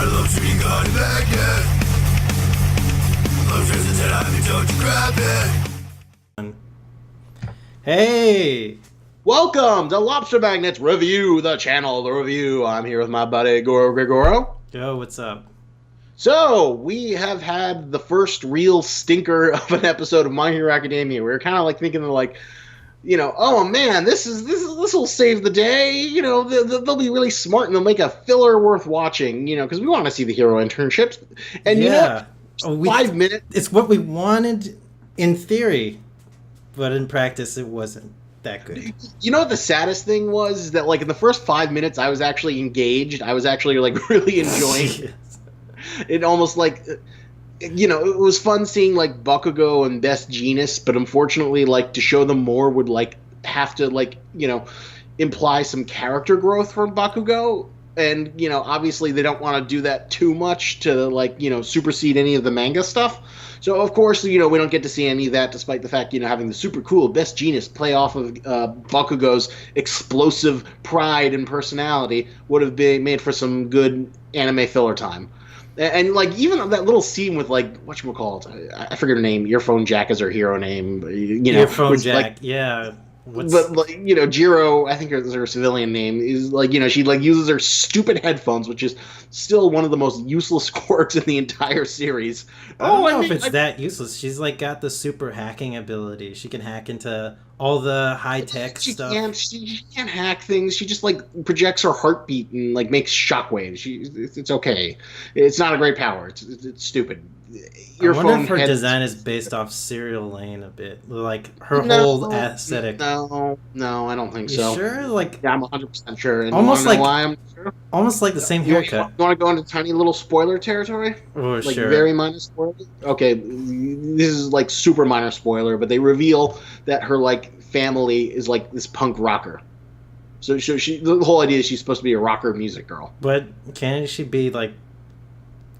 I love sweet God magnet. Love just until I don't you grab it. Hey! Welcome to Lobster Magnets Review, the channel, the review. I'm here with my buddy Gorogregoro. Yo, what's up? So, we have had the first real stinker of an episode of My Hero Academia. We were kind of like thinking like, oh man, this will save the day. They'll be really smart and they'll make a filler worth watching, because we want to see the hero internships. And yeah. 5 minutes. It's what we wanted in theory, but in practice it wasn't that good. You know what the saddest thing was? Is that like in the first 5 minutes I was actually engaged. I was actually like really enjoying Yes. it. Almost like, it was fun seeing like Bakugo and Best Jeanist, but unfortunately like to show them more would like have to like, imply some character growth from Bakugo. And, obviously they don't want to do that too much to like, supersede any of the manga stuff. So, of course, we don't get to see any of that, despite the fact, having the super cool Best Jeanist play off of Bakugo's explosive pride and personality would have been made for some good anime filler time. And like, even that little scene with, like, whatchamacallit, I forget her name, Earphone Jack is her hero name. Earphone Jack, like, yeah. But like, Jiro, I think is her civilian name, is like, she like uses her stupid headphones, which is still one of the most useless quirks in the entire series. I don't know if it's that useless. She's like got the super hacking ability. She can hack into all the high tech stuff. She can't hack things. She just like projects her heartbeat and like makes shockwaves. It's okay. It's not a great power. It's stupid. I wonder if her design is based off Serial Lane a bit, like her whole aesthetic. No, I don't think so. You sure? Like, yeah, I'm 100% sure. And almost like why I'm sure? Almost like the same haircut. You want to go into tiny little spoiler territory? Oh, like sure. Very minor spoiler. Okay, this is like super minor spoiler, but they reveal that her like family is like this punk rocker. So she the whole idea is she's supposed to be a rocker music girl. But can't she be like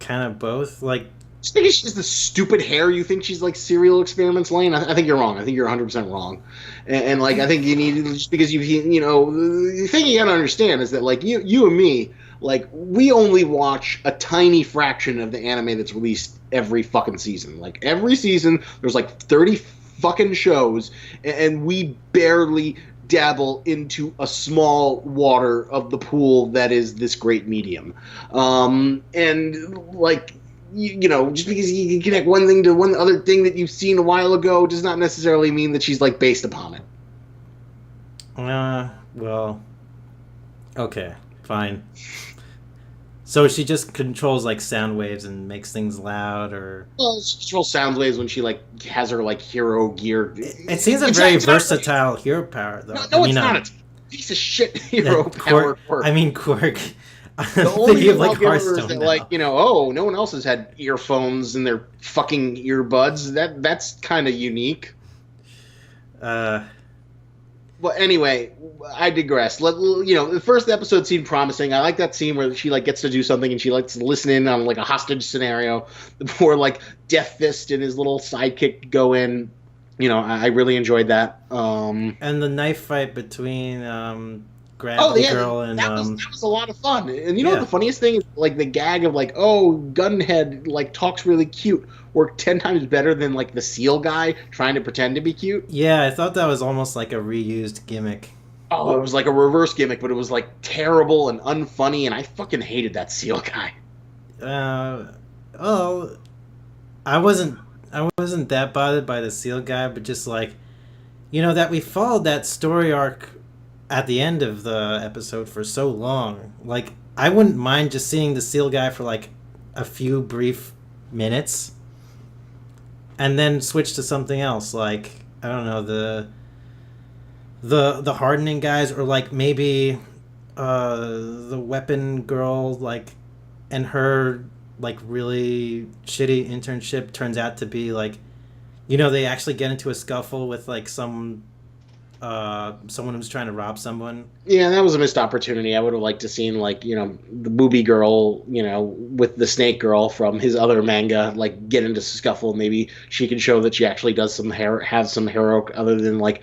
kind of both? Like, just because she has the stupid hair, you think she's like Serial Experiments Lane? I think you're wrong. I think you're 100% wrong. And like, I think you need, just because the thing you gotta understand is that like you and me, like, we only watch a tiny fraction of the anime that's released every fucking season. Like, every season, there's like 30 fucking shows, and we barely dabble into a small water of the pool that is this great medium. And like, just because you can connect one thing to one other thing that you've seen a while ago does not necessarily mean that she's like based upon it. Well, okay, fine. So she just controls like sound waves and makes things loud, or? Well, she controls sound waves when she like has her like hero gear. It seems a very versatile hero power, though. No, it's not. It's a piece of shit hero power quirk. I mean, quirk. The only thing like is that, like, no one else has had earphones in their fucking earbuds. That's kind of unique. Well, anyway, I digress. The first episode seemed promising. I like that scene where she like gets to do something and she likes to listen in on like a hostage scenario before like Death Fist and his little sidekick go in. I really enjoyed that. And the knife fight between Gravity Girl and that was a lot of fun. And what the funniest thing is, like, the gag of like, oh, Gunhead like talks really cute worked 10 times better than like the Seal guy trying to pretend to be cute. Yeah, I thought that was almost like a reused gimmick. Oh, it was like a reverse gimmick, but it was like terrible and unfunny, and I fucking hated that Seal guy. Well, I wasn't that bothered by the Seal guy, but just like, that we followed that story arc at the end of the episode for so long. Like, I wouldn't mind just seeing the Seal guy for like a few brief minutes and then switch to something else, like, I don't know, the hardening guys, or like maybe the weapon girl, like, and her like really shitty internship turns out to be like, they actually get into a scuffle with like someone who's trying to rob someone. Yeah, that was a missed opportunity. I would have liked to seen like, the booby girl, with the snake girl from his other manga, like, get into scuffle. Maybe she can show that she actually does have some hero other than like,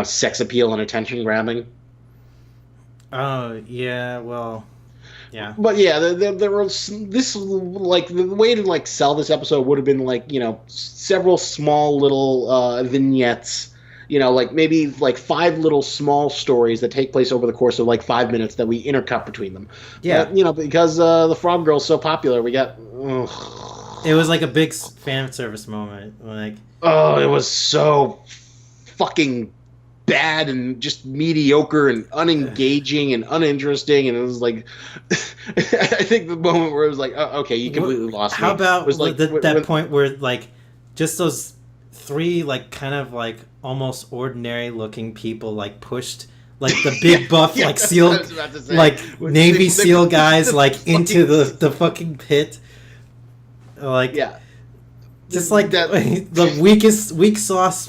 sex appeal and attention grabbing. Oh, yeah, well, Yeah. But yeah, there was this, like, the way to like sell this episode would have been like, several small little vignettes, like maybe like 5 little small stories that take place over the course of like 5 minutes that we intercut between them. Yeah. But, because the Frog Girl's so popular, we got. It was like a big fan service moment. Like, oh, it was so fucking bad and just mediocre and unengaging and uninteresting, and it was like I think the moment where it was like, oh, okay, you completely lost me. How about was like, that point where like just those 3 like kind of like almost ordinary looking people like pushed like the big buff like SEAL like Navy SEAL guys like into the fucking pit, like just like that, the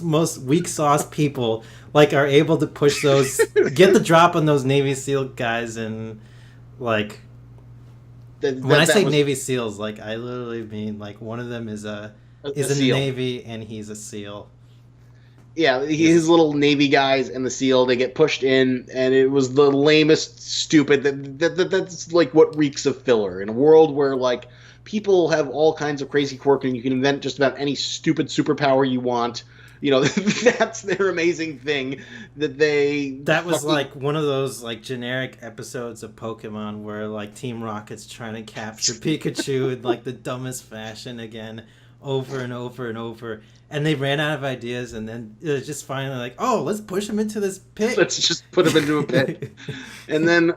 most weak sauce people like are able to push those, get the drop on those Navy SEAL guys, and like when I say Navy SEALs, like I literally mean like one of them is in the Navy and he's a SEAL. Yeah, his little Navy guys and the SEAL, they get pushed in, and it was the lamest, stupid. That's like what reeks of filler in a world where like people have all kinds of crazy quirk and you can invent just about any stupid superpower you want. That's their amazing thing that was like one of those like generic episodes of Pokemon where like Team Rocket's trying to capture Pikachu in like the dumbest fashion again, over and over and over, and they ran out of ideas, and then it was just finally like, oh, let's push him into this pit. Let's just put him into a pit. And then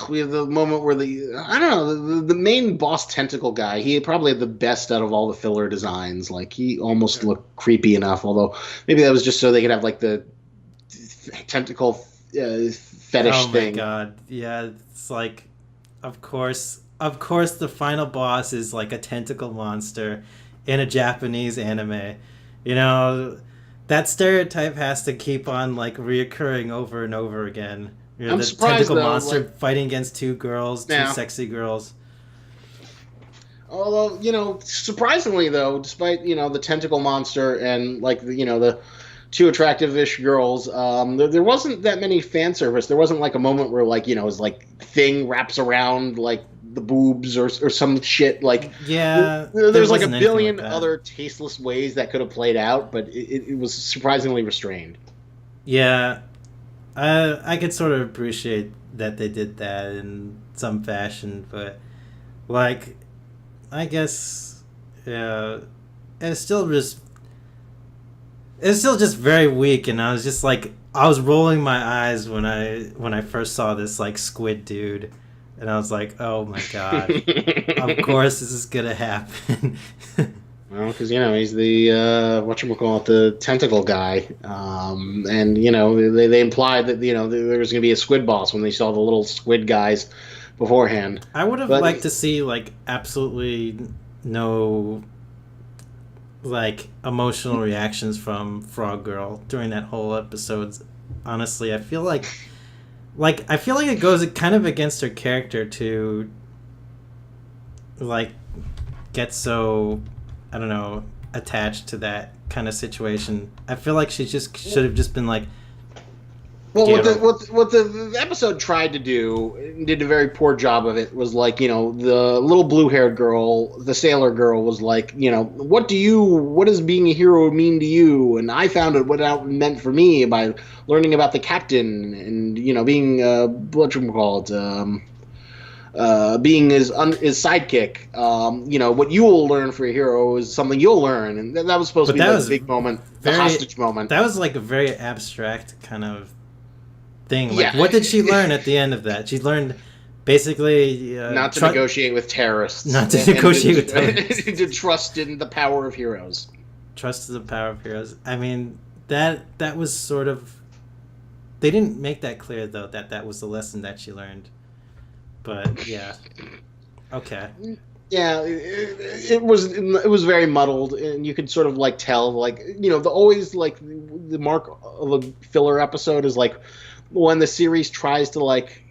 we have the moment where the main boss tentacle guy, he probably had the best out of all the filler designs. Like, he almost looked creepy enough, although maybe that was just so they could have like the tentacle fetish thing. Oh my god, yeah, it's like, of course the final boss is like a tentacle monster in a Japanese anime. That stereotype has to keep on like reoccurring over and over again. I'm the surprised, tentacle though, monster like, fighting against 2 girls, 2 sexy girls. Although, surprisingly though, despite, the tentacle monster and like the 2 attractive-ish girls, there wasn't that many fan service. There wasn't like a moment where like, it was like thing wraps around like the boobs or some shit. Like, there's like a billion like other tasteless ways that could have played out, but it was surprisingly restrained. Yeah, I could sort of appreciate that they did that in some fashion, but like, I guess, yeah, it's still just very weak, and I was just like, I was rolling my eyes when I first saw this like squid dude, and I was like, oh my god, of course this is gonna happen. Well, because he's the whatchamacallit, the tentacle guy, and they implied that there was gonna be a squid boss when they saw the little squid guys beforehand. I would have liked to see like absolutely no like emotional reactions from Frog Girl during that whole episode. Honestly, I feel like it goes kind of against her character to like get so, I don't know, attached to that kind of situation. I feel like she just should have just been like, well, what the episode tried to do, and did a very poor job of it, was like, the little blue-haired girl, the sailor girl, was like, what does being a hero mean to you? And I found out what it meant for me by learning about the captain and, being, being his sidekick. What you will learn for a hero is something you'll learn. And that was supposed to be like a big moment, the hostage moment. That was like a very abstract kind of thing. Like, what did she learn at the end of that? She learned basically not to negotiate with terrorists. Not to negotiate with terrorists. To trust in the power of heroes. Trust in the power of heroes. I mean, that was sort of. They didn't make that clear though, that was the lesson that she learned. But yeah, okay. Yeah, it was very muddled, and you could sort of like tell, like, always like the mark of a filler episode is like when the series tries to like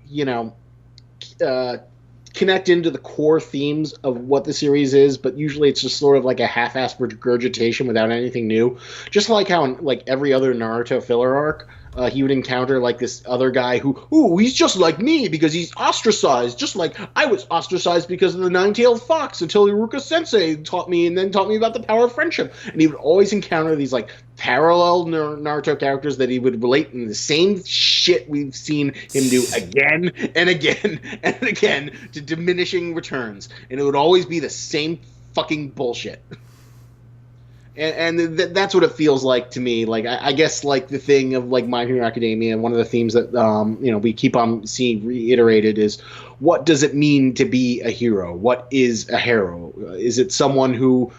connect into the core themes of what the series is, but usually it's just sort of like a half-assed regurgitation without anything new. Just like how in like every other Naruto filler arc, he would encounter like this other guy who, ooh, he's just like me because he's ostracized, just like I was ostracized because of the nine-tailed fox until Iruka Sensei taught me about the power of friendship. And he would always encounter these like parallel Naruto characters that he would relate in the same shit we've seen him do again and again and again to diminishing returns. And it would always be the same fucking bullshit. And that's what it feels like to me. Like I guess like the thing of like My Hero Academia, one of the themes that we keep on seeing reiterated is, what does it mean to be a hero? What is a hero? Is it someone who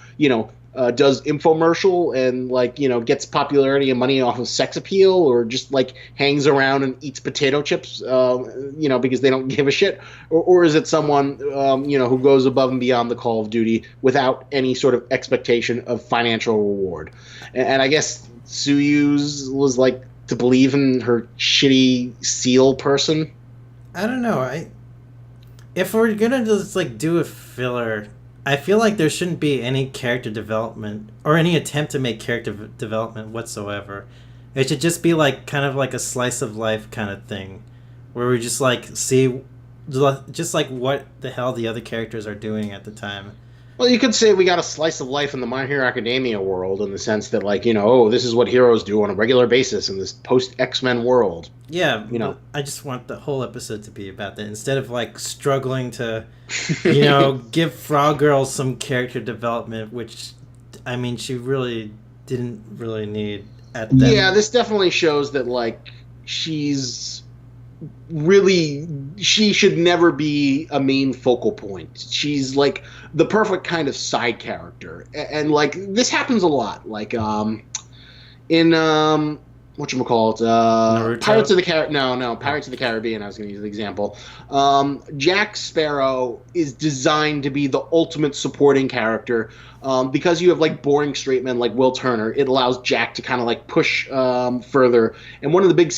does infomercial and like gets popularity and money off of sex appeal, or just like hangs around and eats potato chips because they don't give a shit, or is it someone who goes above and beyond the call of duty without any sort of expectation of financial reward? And I guess Tsuyu's was like to believe in her shitty seal person. I don't know. If we're gonna just like do a filler, I feel like there shouldn't be any character development or any attempt to make character development whatsoever. It should just be like kind of like a slice of life kind of thing, where we just like see just like what the hell the other characters are doing at the time. Well, you could say we got a slice of life in the My Hero Academia world, in the sense that like this is what heroes do on a regular basis in this post X-Men world. Yeah, I just want the whole episode to be about that instead of like struggling to, give Frog Girl some character development, which, I mean, she really didn't really need at that. Yeah, this definitely shows that like she should never be a main focal point. She's like the perfect kind of side character, and like this happens a lot. Like in whatchamacallit, Pirates of the Pirates of the Caribbean. I was going to use the example. Jack Sparrow is designed to be the ultimate supporting character. Because you have like boring straight men like Will Turner, it allows Jack to kind of like push further. And one of the big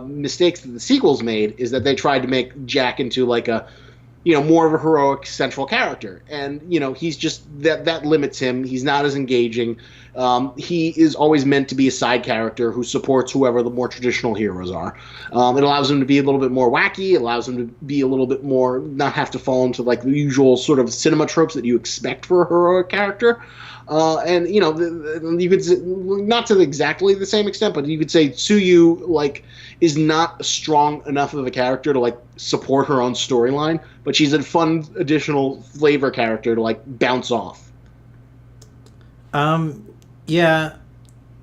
mistakes that the sequels made is that they tried to make Jack into like a more of a heroic central character, and he's just that limits him. He's not as engaging. He is always meant to be a side character who supports whoever the more traditional heroes are. It allows him to be a little bit more wacky. It allows him to be a little bit more, not have to fall into like the usual sort of cinema tropes that you expect for a heroic character. And you could say, not to exactly the same extent, but you could say Tsuyu like is not strong enough of a character to like support her own storyline, but she's a fun additional flavor character to like bounce off. Yeah,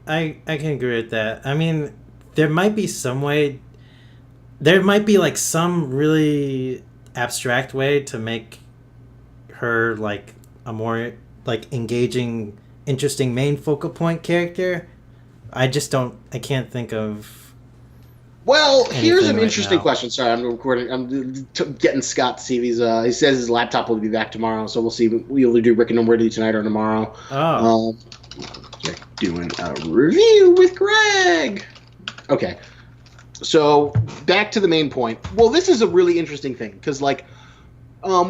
I can agree with that. I mean, there might be some way, there might be like some really abstract way to make her like a more like engaging, interesting main focal point character. I can't think of. Well, here's an right interesting now. question. Sorry, I'm recording. I'm getting Scott to see if he says his laptop will be back tomorrow, so we'll see. We'll either do Rick and Morty tonight or tomorrow. Oh. Doing a review with Greg. Okay. So, back to the main point. Well, this is a really interesting thing, because, like,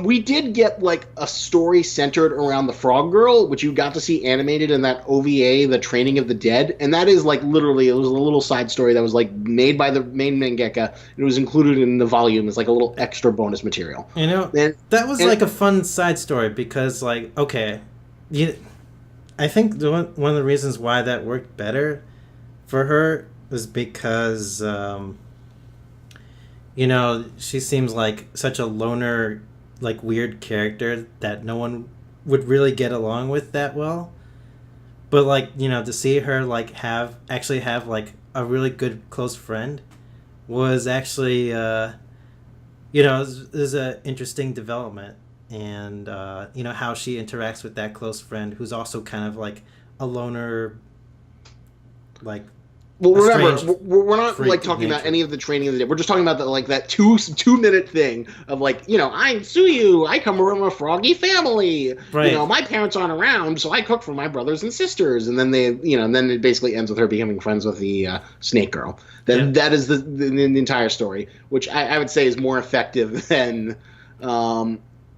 we did get, like, a story centered around the Frog Girl, which you got to see animated in that OVA, The Training of the Dead, and that is, like, literally, it was a little side story that was, like, made by the main mangaka, and it was included in the volume as, like, a little extra bonus material. That was, like, a fun side story, because, like, okay, I think one of the reasons why that worked better for her was because, she seems like such a loner, like weird character that no one would really get along with that well. But like, to see her like have like a really good close friend was actually, is an interesting development. And how she interacts with that close friend who's also kind of like a loner, like. Well, remember, we're not like talking about any of the training of the day. We're just talking about that 2-minute thing of like, I'm Tsuyu. I come from a froggy family. Right. My parents aren't around, so I cook for my brothers and sisters. And then then it basically ends with her becoming friends with the snake girl. That is the entire story, which I would say is more effective than.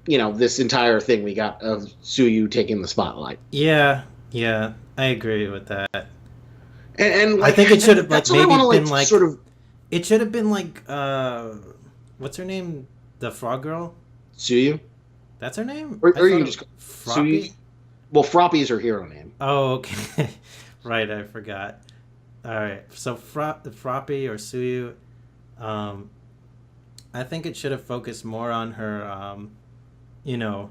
This entire thing we got of Tsuyu taking the spotlight. Yeah, I agree with that. And like, I think it should have like that's what I maybe wanna, been like sort of it should have been like what's her name? The frog girl? sue you, That's her name? or I you thought can it just was sue you. Froppy? Well, Froppy is her hero name. Oh, okay. Right, I forgot. All right. So Froppy or Suyu, I think it should have focused more on her you know,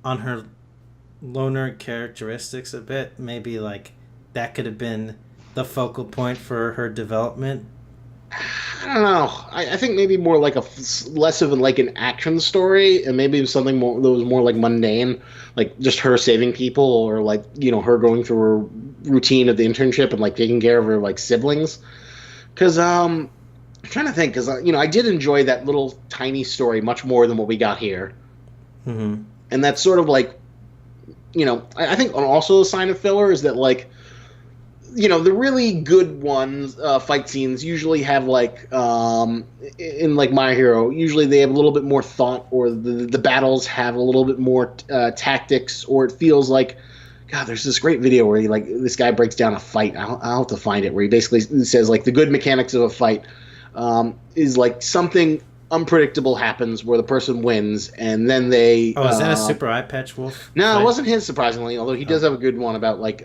on her loner characteristics a bit. Maybe like that could have been the focal point for her development. I don't know. I think maybe more like less of like an action story, and maybe something more that was more like mundane, like just her saving people, or like her going through her routine of the internship and like taking care of her like siblings. Because I'm trying to think, because I did enjoy that little tiny story much more than what we got here, Mm-hmm. and that's sort of like I think also a sign of filler is that like the really good ones, fight scenes usually have like in like My Hero, usually they have a little bit more thought, or the battles have a little bit more tactics, or it feels like, God, there's this great video where he, like, this guy breaks down a fight. I'll have to find it, where he basically says like the good mechanics of a fight is like something unpredictable happens where the person wins, and then they. Oh, is that a Super Eye Patch Wolf? No, fight? it wasn't his, surprisingly. Although he does have a good one about like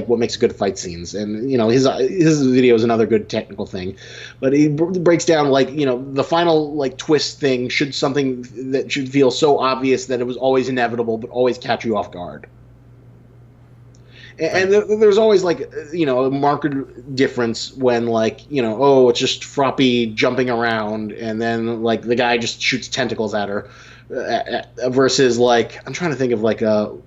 what makes good fight scenes, and his video is another good technical thing. But he breaks down like the final like twist thing something that should feel so obvious that it was always inevitable, but always catch you off guard. And there's always like a marked difference when like it's just Froppy jumping around, and then like the guy just shoots tentacles at her, versus like I'm trying to think of like the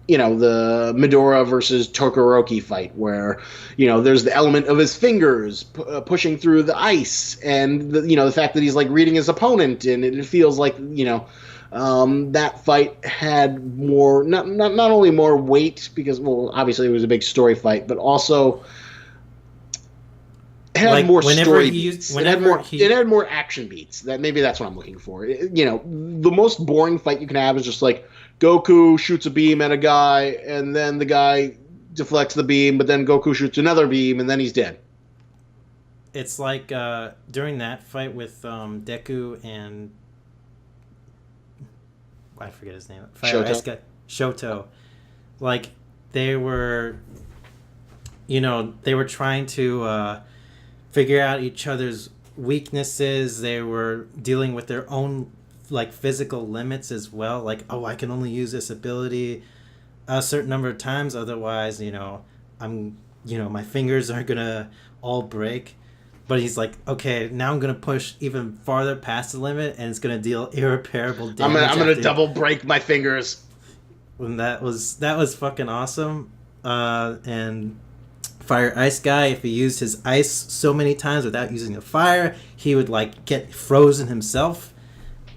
Midora versus Todoroki fight where there's the element of his fingers pushing through the ice, and the fact that he's like reading his opponent, and it feels like that fight had more, not only more weight, because, well, obviously it was a big story fight, but also it had like more whenever story he beats. used, whenever It had more action beats. Maybe that's what I'm looking for. The most boring fight you can have is just like Goku shoots a beam at a guy, and then the guy deflects the beam, but then Goku shoots another beam, and then he's dead. it's like during that fight with Deku and I forget his name. Shoto. Like they were trying to figure out each other's weaknesses. They were dealing with their own like physical limits as well. Like, oh, I can only use this ability a certain number of times, otherwise, I'm my fingers are gonna all break. But he's like, okay, now I'm gonna push even farther past the limit, and it's gonna deal irreparable damage. I'm gonna double break my fingers. And that was fucking awesome. And Fire Ice Guy, if he used his ice so many times without using the fire, he would like get frozen himself.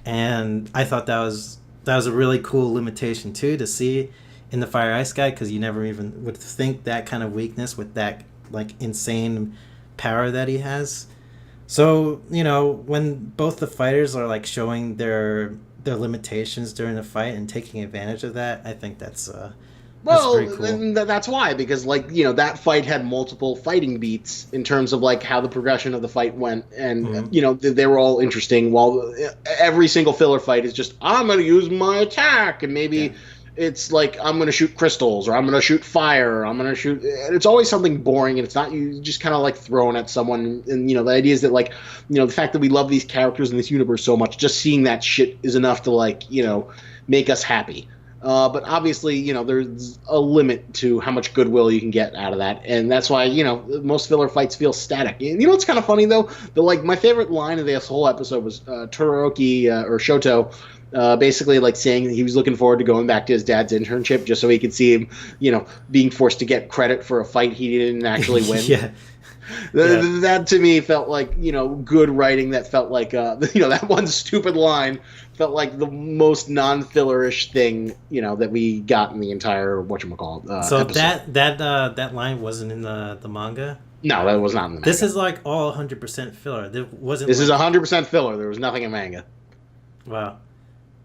And I thought that was a really cool limitation too to see in the Fire Ice Guy, because you never even would think that kind of weakness with that like insane power that he has. So when both the fighters are like showing their limitations during the fight and taking advantage of that, I think that's pretty cool. And that's why, because like that fight had multiple fighting beats in terms of like how the progression of the fight went, and they were all interesting, while every single filler fight is just, I'm gonna use my attack, and maybe it's like, I'm going to shoot crystals, or I'm going to shoot fire, or I'm going to shoot... It's always something boring, and it's not you just kind of like throwing at someone. And, the idea is that, like, the fact that we love these characters in this universe so much, just seeing that shit is enough to, like, make us happy. But obviously, there's a limit to how much goodwill you can get out of that. And that's why, most filler fights feel static. What's kind of funny, though? My favorite line of this whole episode was Todoroki, or Shoto, basically like saying that he was looking forward to going back to his dad's internship just so he could see him, being forced to get credit for a fight he didn't actually win. Yeah. That to me felt like, good writing. That felt like, that one stupid line felt like the most non-fillerish thing, that we got in the entire whatchamacallit so episode. that line wasn't in the manga? No, that was not in the manga. This is like all 100% filler. This is 100% filler. There was nothing in manga. Wow.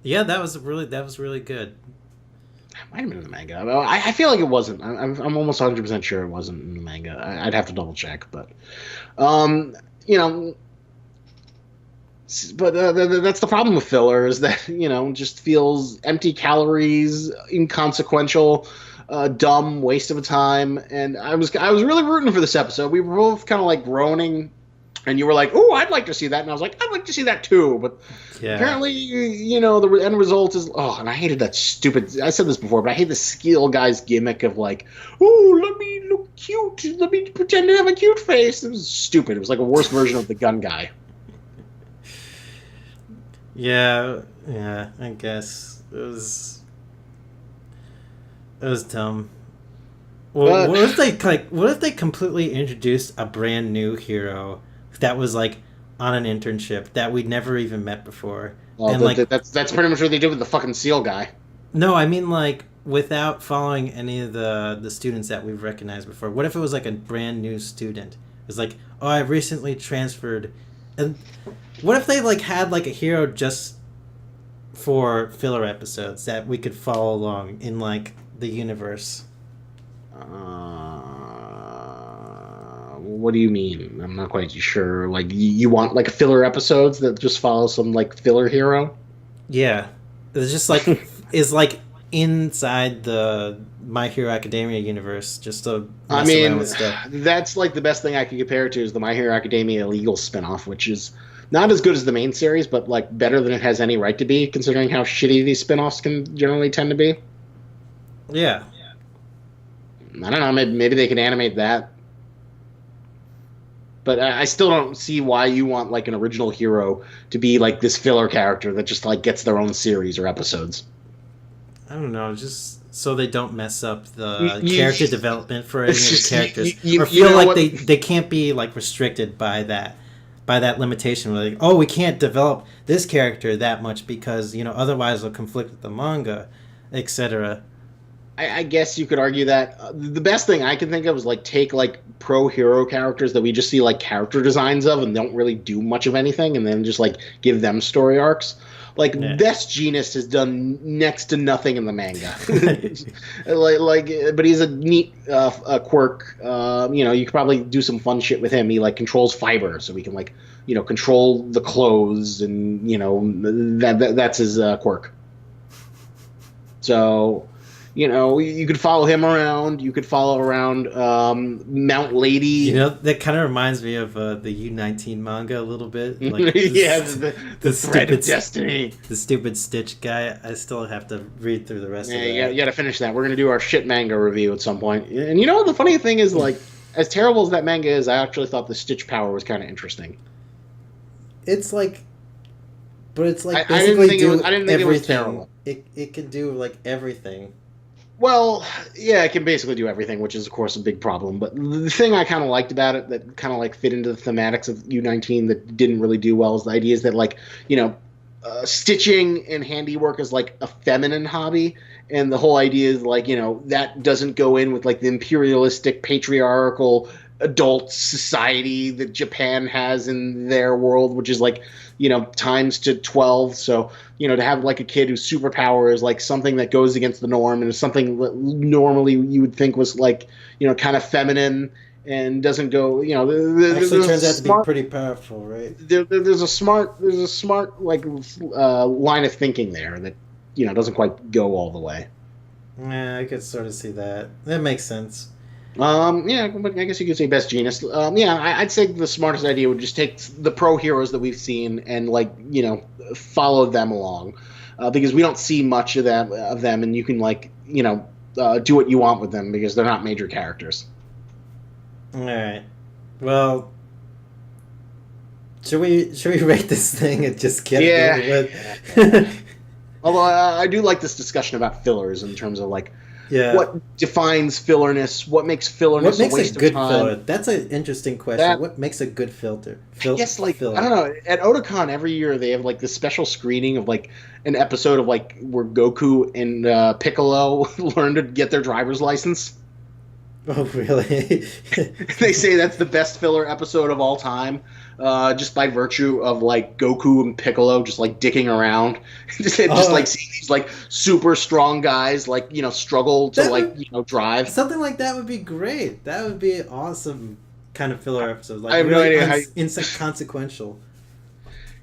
Yeah, that was really good. Might have been in the manga. I feel like it wasn't. I'm almost 100% sure it wasn't in the manga. I'd have to double check, but you know, but that's the problem with filler is that just feels empty calories, inconsequential, dumb, waste of a time. And I was really rooting for this episode. We were both kind of like groaning. And you were like, "Oh, I'd like to see that," and I was like, "I'd like to see that too." But apparently, the end result is, and I hated that stupid. I said this before, but I hate the skill guy's gimmick of like, "Oh, let me look cute. Let me pretend to have a cute face." It was stupid. It was like a worse version of the gun guy. Yeah, I guess it was dumb. Well, what if they completely introduced a brand new hero that was like on an internship that we'd never even met before? And that's pretty much what they did with the fucking Seal guy. No, I mean like without following any of the students that we've recognized before. What if it was like a brand new student? It was like, "Oh, I recently transferred," and what if they like had like a hero just for filler episodes that we could follow along in like the universe? What do you mean? I'm not quite sure. Like, you want like filler episodes that just follow some like filler hero? Yeah, it's just like is like inside the My Hero Academia universe, just to mess around with stuff. That's like the best thing I can compare it to is the My Hero Academia illegal spinoff, which is not as good as the main series, but like better than it has any right to be, considering how shitty these spinoffs can generally tend to be. Yeah. I don't know. Maybe they can animate that. But I still don't see why you want like an original hero to be like this filler character that just like gets their own series or episodes. I don't know, just so they don't mess up the character development for any of the characters, or feel like they can't be like restricted by that limitation. Where like, oh, we can't develop this character that much because otherwise it'll conflict with the manga, etc. I guess you could argue that the best thing I can think of is like take like pro hero characters that we just see like character designs of and don't really do much of anything, and then just like give them story arcs. Like Best Genius has done next to nothing in the manga. But he's a neat quirk. You could probably do some fun shit with him. He like controls fiber, so we can like control the clothes, and that's his quirk. So. You could follow him around. You could follow around Mount Lady. That kind of reminds me of the U19 manga a little bit. Like the thread of destiny. The stupid Stitch guy. I still have to read through the rest of it. Yeah, you got to finish that. We're going to do our shit manga review at some point. And the funny thing is, like, as terrible as that manga is, I actually thought the Stitch power was kind of interesting. It's like... But it's like I didn't think it was terrible. It can do, like, everything. Well, yeah, it can basically do everything, which is, of course, a big problem. But the thing I kind of liked about it that kind of, like, fit into the thematics of U19 that didn't really do well is the idea is that, like, stitching and handiwork is, like, a feminine hobby. And the whole idea is, like, that doesn't go in with, like, the imperialistic, patriarchal adult society that Japan has in their world, which is, like, times to 12. So, to have like a kid whose superpower is like something that goes against the norm and is something that normally you would think was like, kind of feminine and doesn't go, actually turns out to be pretty powerful, right? There's a smart like line of thinking there that, doesn't quite go all the way. Yeah, I could sort of see that. That makes sense. Yeah, but I guess you could say Best Genius. I'd say the smartest idea would just take the pro heroes that we've seen and like, follow them along, because we don't see much of them, and you can like, do what you want with them because they're not major characters. All right. Well, should we rate this thing and just get it over with? Although I do like this discussion about fillers in terms of like. Yeah. What defines fillerness? What makes fillerness a waste of time? Filler? That's an interesting question. What makes a good filter? I guess, like, filler? I don't know. At Otakon, every year they have, like, this special screening of, like, an episode of, like, where Goku and Piccolo learn to get their driver's license. Oh, really? They say that's the best filler episode of all time, just by virtue of like Goku and Piccolo just like dicking around, just like seeing these like super strong guys like struggle to drive. Something like that would be great. That would be an awesome kind of filler episode. Like I have no really idea how inconsequential.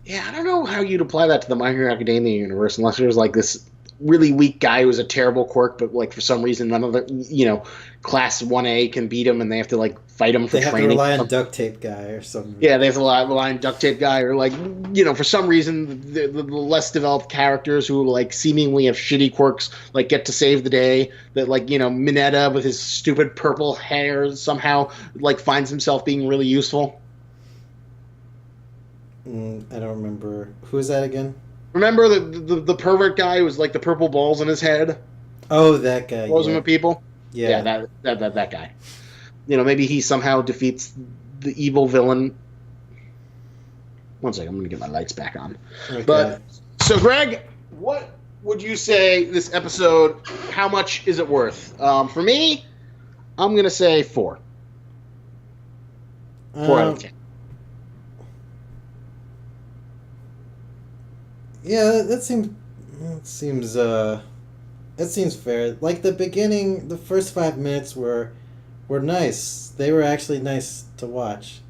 Yeah, I don't know how you'd apply that to the My Hero Academia universe unless there's like this really weak guy who's a terrible quirk, but like for some reason none of the class 1A can beat him, and they have to like fight him for training. They have to rely on duct tape guy or something. Yeah, they have to rely on duct tape guy, or like for some reason the less developed characters who like seemingly have shitty quirks like get to save the day. That like Mineta with his stupid purple hair somehow like finds himself being really useful. I don't remember. Who is that again? Remember the pervert guy who was like the purple balls in his head? Oh, that guy. Those are people? Yeah. That guy. Maybe he somehow defeats the evil villain. One second, I'm going to get my lights back on. Okay. But, so Greg, what would you say this episode, how much is it worth? For me, I'm going to say 4. 4 out of 10. Yeah, that seems fair. Like the beginning, the first 5 minutes were nice. They were actually nice to watch.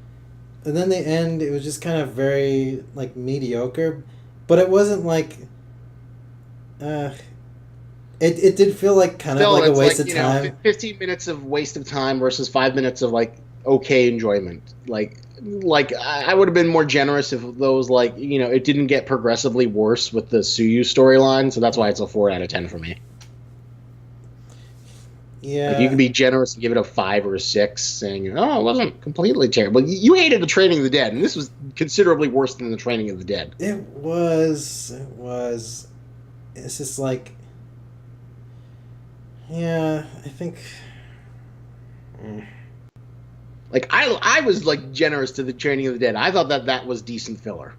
And then the end, it was just kind of very like mediocre, but it wasn't like it did feel like kind of like a waste of time. 15 minutes of waste of time versus 5 minutes of like okay enjoyment. Like I would have been more generous if those it didn't get progressively worse with the Suyu storyline, so that's why it's a 4 out of 10 for me. Yeah, like you can be generous and give it a 5 or a 6, saying, "Oh, it wasn't completely terrible." You hated the Training of the Dead, and this was considerably worse than the Training of the Dead. It was. It's just like, yeah, I think. Like I was like generous to the Training of the Dead. I thought that was decent filler.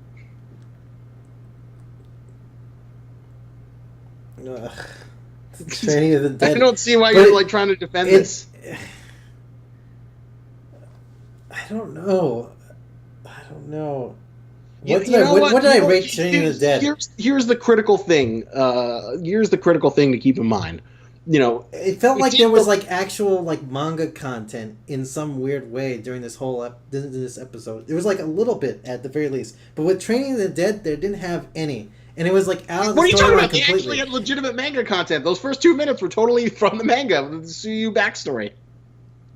Training of the Dead. I don't see why you're like trying to defend this. I don't know. What did I rate Training of the Dead? Here's the critical thing. Here's the critical thing to keep in mind. It felt like there was like actual like manga content in some weird way during this whole this episode. There was like a little bit at the very least, but with Training of the Dead, there didn't have any, and it was like out of the storyline completely. What are you talking about? They actually had legitimate manga content. Those first 2 minutes were totally from the manga, the Suyu backstory.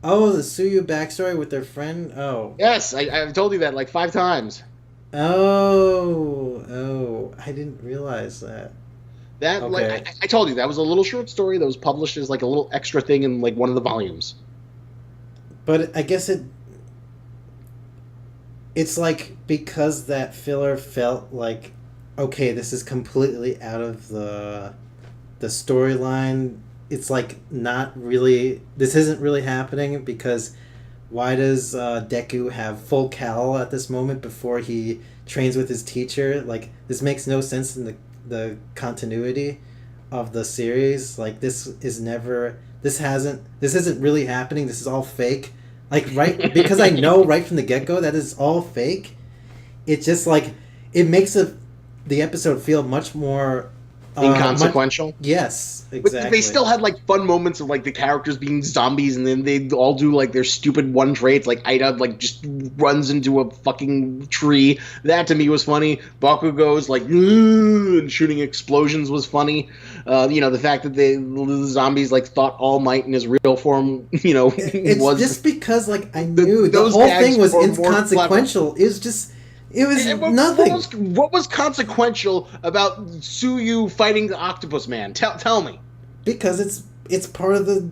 Oh, the Suyu backstory with their friend. Oh, yes, I've told you that like 5 times. Oh, I didn't realize that. That okay. I told you that was a little short story that was published as like a little extra thing in like one of the volumes. But I guess it's like because that filler felt like, okay, this is completely out of the storyline. It's like not really. This isn't really happening because why does Deku have full Cal at this moment before he trains with his teacher? Like this makes no sense in the continuity of the series. Like this isn't really happening. This is all fake. Like right because I know right from the get-go that is all fake. It just like it makes the episode feel much more inconsequential. Yes, exactly. But they still had like fun moments of like the characters being zombies, and then they all do like their stupid one traits. Like Ida like just runs into a fucking tree. That to me was funny. Bakugo's like and shooting explosions was funny. The fact that the zombies like thought All Might in his real form, it's was just because like I knew the whole thing was inconsequential. It was just. It was nothing. What was consequential about Suyu fighting the Octopus Man? Tell me. Because it's part of the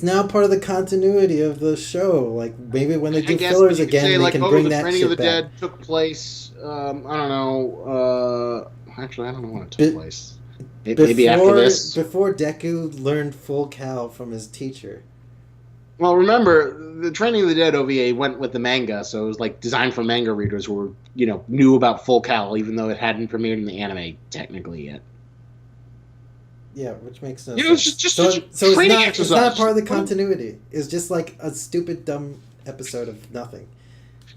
now part of the continuity of the show. Like maybe when they do fillers again, they can bring that shit back. The Training of the Dead took place. I don't know. Actually, I don't know when it took place. Maybe after this. Before Deku learned full Cal from his teacher. Well, remember, the Training of the Dead OVA went with the manga, so it was like designed for manga readers who were, knew about Full Cal, even though it hadn't premiered in the anime technically yet. Yeah, which makes no You know, it's sense. just So training it's exercise. not part of the continuity. It's just like a stupid, dumb episode of nothing.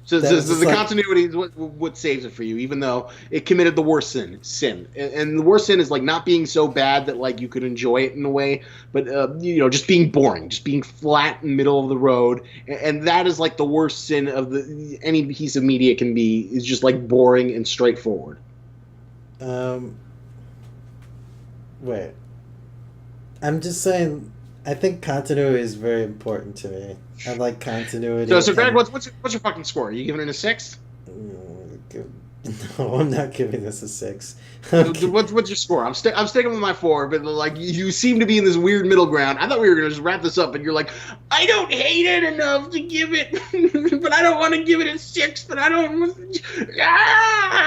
So That was just the like- continuity is what saves it for you, even though it committed the worst sin. And the worst sin is like not being so bad that like you could enjoy it in a way, but just being boring, just being flat in the middle of the road, and that is like the worst sin of any piece of media can be, is just like boring and straightforward. Wait. I'm just saying. I think continuity is very important to me. I like continuity. So Greg, what's your fucking score? Are you giving it a 6? No, I'm not giving this a 6. What's your score? I'm sticking with my 4, but like you seem to be in this weird middle ground. I thought we were gonna just wrap this up, and you're like, I don't hate it enough to give it, but I don't want to give it a 6. But I don't. All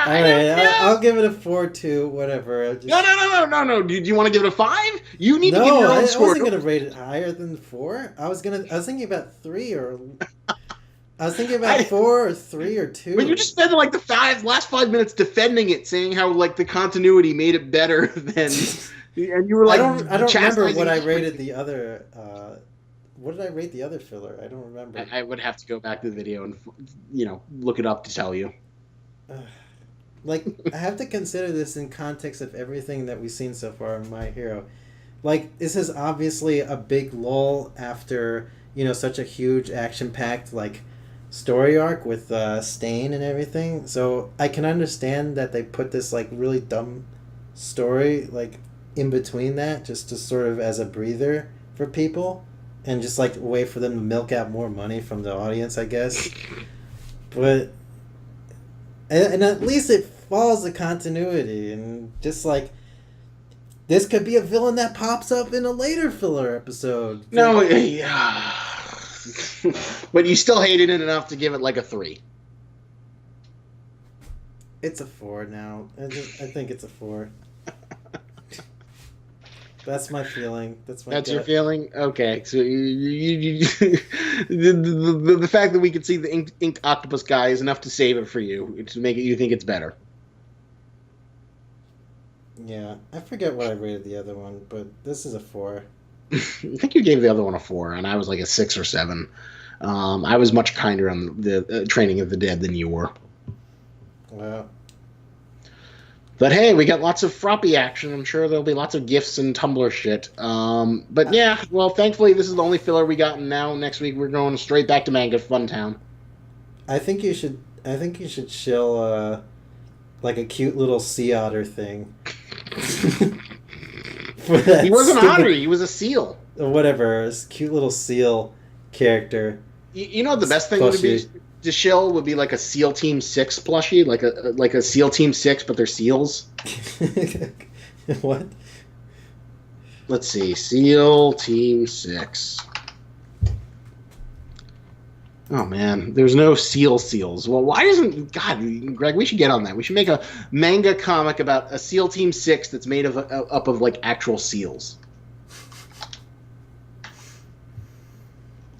right, I'll give it a 4 too. Whatever. No. Do you want to give it a 5? You need to give No, your I own score. wasn't gonna rate it higher than 4. I was thinking about 3 or. I was thinking about 4 or 3 or 2. But you just spent like the last 5 minutes defending it, saying how like the continuity made it better than, and you were like, I don't remember what I rated the other. What did I rate the other filler? I don't remember. I would have to go back to the video and look it up to tell you. Like, I have to consider this in context of everything that we've seen so far in My Hero. Like, this is obviously a big lull after such a huge action-packed like story arc with Stain and everything. So I can understand that they put this like really dumb story like in between that, just to sort of as a breather for people, and just like a way for them to milk out more money from the audience, I guess. But and at least it follows the continuity, and just like this could be a villain that pops up in a later filler episode. No, yeah. But you still hated it enough to give it like a 3. It's a 4 now. I think it's a 4. That's my feeling. That's your feeling. Okay, so you the fact that we could see the inked octopus guy is enough to save it for you, to make it you think it's better. Yeah, I forget what I rated the other one, but this is a 4. I think you gave the other one a 4, and I was like a 6 or 7. I was much kinder on the Training of the Dead than you were. Wow. But hey, we got lots of Froppy action. I'm sure there'll be lots of GIFs and Tumblr shit. But yeah, well, thankfully this is the only filler we got, and now next week we're going straight back to Manga Funtown. I think you should shill like a cute little sea otter thing. He wasn't an otter, he was a seal. Whatever, this cute little seal character. You know the best thing would be to shill would be like a SEAL Team 6 plushie, like a SEAL Team 6, but they're seals. What? Let's see, SEAL Team 6. Oh man, there's no seals. Well, why doesn't Greg? We should get on that. We should make a manga comic about a SEAL Team 6 that's made up of like actual seals.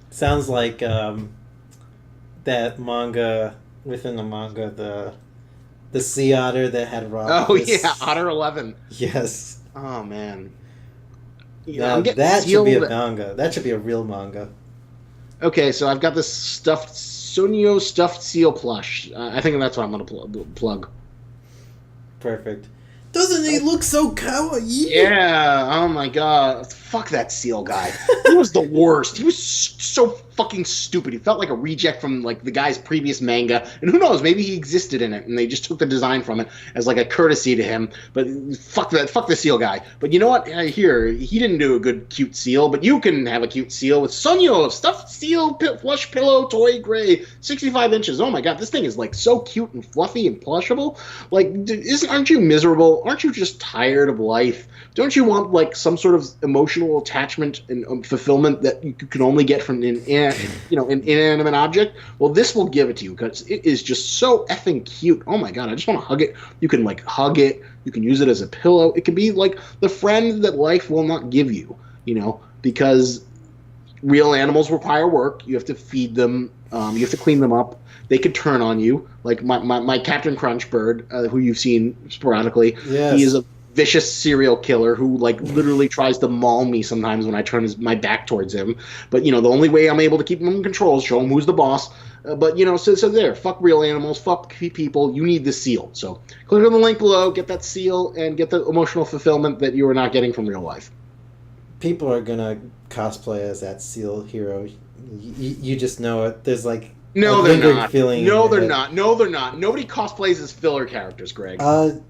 Sounds like that manga within the manga, the sea otter that had robbed. Oh yeah, Otter 11. Yes. Oh man. Now, that should be a manga. That should be a real manga. Okay, so I've got this Sonio stuffed seal plush. I think that's what I'm going to plug. Perfect. Doesn't he look so kawaii? Yeah, oh my god. Fuck that seal guy. He was the worst. He was so fucking stupid. He felt like a reject from like the guy's previous manga. And who knows, maybe he existed in it and they just took the design from it as like a courtesy to him. But fuck the seal guy. But you know what? Here, he didn't do a good cute seal, but you can have a cute seal with Sonyo, stuffed seal plush pillow toy gray, 65 inches. Oh my god, this thing is like so cute and fluffy and plushable. Like, aren't you miserable? Aren't you just tired of life? Don't you want like some sort of emotional attachment and fulfillment that you can only get from an inanimate object? Well, this will give it to you because it is just so effing cute. Oh my god, I just want to hug it. You can like hug it. You can use it as a pillow. It can be like the friend that life will not give you. Because real animals require work. You have to feed them. You have to clean them up. They could turn on you. Like my Captain Crunch bird, who you've seen sporadically. Yes. He is a vicious serial killer who like literally tries to maul me sometimes when I turn my back towards him. But the only way I'm able to keep him in control is show him who's the boss. But so there, fuck real animals, fuck people. You need the seal. So click on the link below, get that seal, and get the emotional fulfillment that you are not getting from real life. People are gonna cosplay as that seal hero. You just know it. There's like no, a they're lingering not. feeling. No, they're not. No, they're not. Nobody cosplays as filler characters, Greg.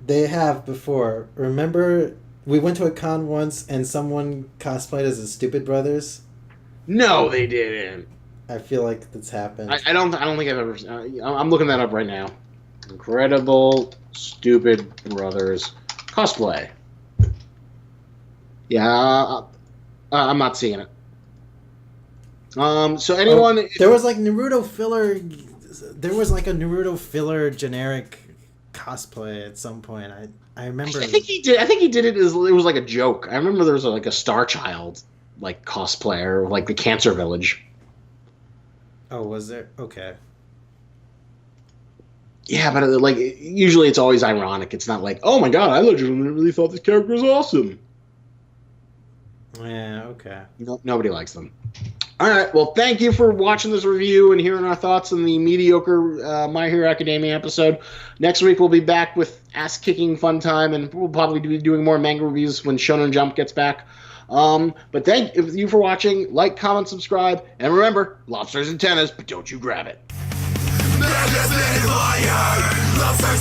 They have before. Remember, we went to a con once and someone cosplayed as the Stupid Brothers. No, they didn't. I feel like that's happened. I don't think I've ever. I'm looking that up right now. Incredible Stupid Brothers cosplay. Yeah, I'm not seeing it. So anyone, there was like Naruto filler. There was like a Naruto filler generic cosplay at some point. I remember. I think he did. I think he did it as it was like a joke. I remember there was like a Star Child like cosplayer, like the Cancer Village. Oh, was there? Okay. Yeah, but like usually it's always ironic. It's not like, oh my god, I legitimately thought this character was awesome. Yeah. Okay. Nobody likes them. All right. Well, thank you for watching this review and hearing our thoughts on the mediocre My Hero Academia episode. Next week we'll be back with ass-kicking fun time, and we'll probably be doing more manga reviews when Shonen Jump gets back. But thank you for watching. Like, comment, subscribe, and remember, lobster's antennas, but don't you grab it. Magazine liar, lobster